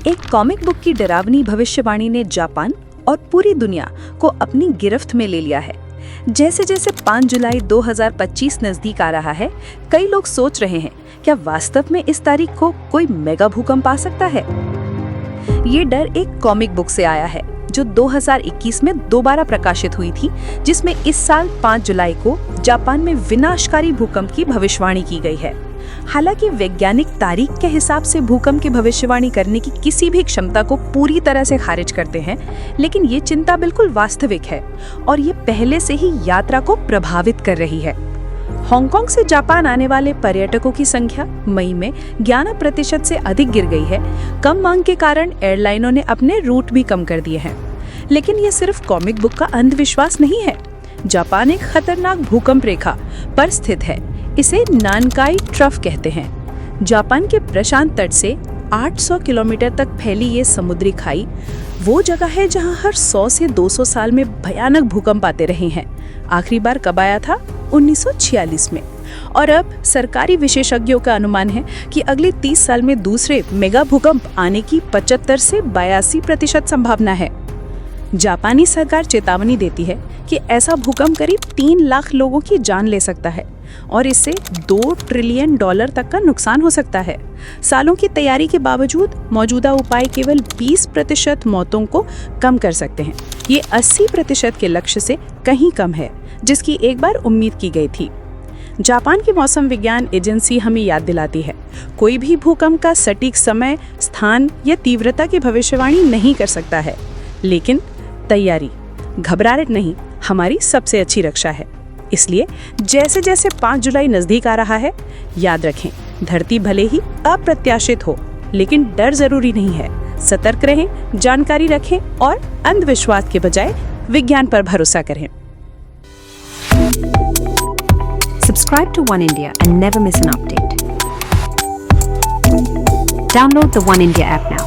एक comic book की डरावनी भविष्यवाणी ने जापान और पूरी दुनिया को अपनी गिरफ्त में ले लिया है। जैसे जैसे 5 जुलाई 2025 नजदीक आ रहा है, कई लोग सोच रहे हैं क्या वास्तव में इस तारीख को कोई मेगा भूकंप आ सकता है। ये डर एक कॉमिक बुक से आया है जो 2021 में दोबारा प्रकाशित हुई थी, जिसमें इस साल 5 जुलाई को जापान में विनाशकारी भूकंप की भविष्यवाणी की गई है। हालांकि वैज्ञानिक तारीख के हिसाब से भूकंप की भविष्यवाणी करने की किसी भी क्षमता को पूरी तरह से खारिज करते हैं, लेकिन ये चिंता बिल्कुल वास्तविक है और ये पहले से ही यात्रा को प्रभावित कर रही है। हांगकांग से जापान आने वाले पर्यटकों की संख्या मई में 11% से अधिक गिर गई है। कम मांग के कारण एयरलाइनों ने अपने रूट भी कम कर दिए हैं। लेकिन ये सिर्फ कॉमिक बुक का अंधविश्वास नहीं है। जापान एक खतरनाक भूकंप रेखा पर स्थित है। इसे नानकाई ट्रफ कहते हैं। जापान के प्रशांत तट से 800 किलोमीटर तक फैली ये समुद्री खाई वो जगह है जहां हर 100 से 200 साल में भयानक भूकंप आते रहे हैं। आखिरी बार कब आया था? 1946 में। और अब सरकारी विशेषज्ञों का अनुमान है कि अगले 30 साल में दूसरे मेगा भूकंप आने की 75 से 82% संभावना है। जापानी सरकार चेतावनी देती है कि ऐसा भूकंप करीब 3 लाख लोगों की जान ले सकता है और इससे $2 ट्रिलियन तक का नुकसान हो सकता है। सालों की तैयारी के बावजूद मौजूदा उपाय केवल 20% मौतों को कम कर सकते हैं। ये 80% के लक्ष्य से कहीं कम है, जिसकी एक बार उम्मीद की गई थी। जापान की मौसम विज्ञान एजेंसी हमें याद दिलाती है, कोई भी भूकंप का सटीक समय, स्थान या तीव्रता की भविष्यवाणी नहीं कर सकता है, लेकिन तैयारी, घबराहट नहीं, हमारी सबसे अच्छी रक्षा है। इसलिए जैसे जैसे 5 जुलाई नजदीक आ रहा है, याद रखें, धरती भले ही अप्रत्याशित हो, लेकिन डर जरूरी नहीं है। सतर्क रहें, जानकारी रखें और अंधविश्वास के बजाय विज्ञान पर भरोसा करें। Subscribe to One India and never miss an update. Download the One India app now.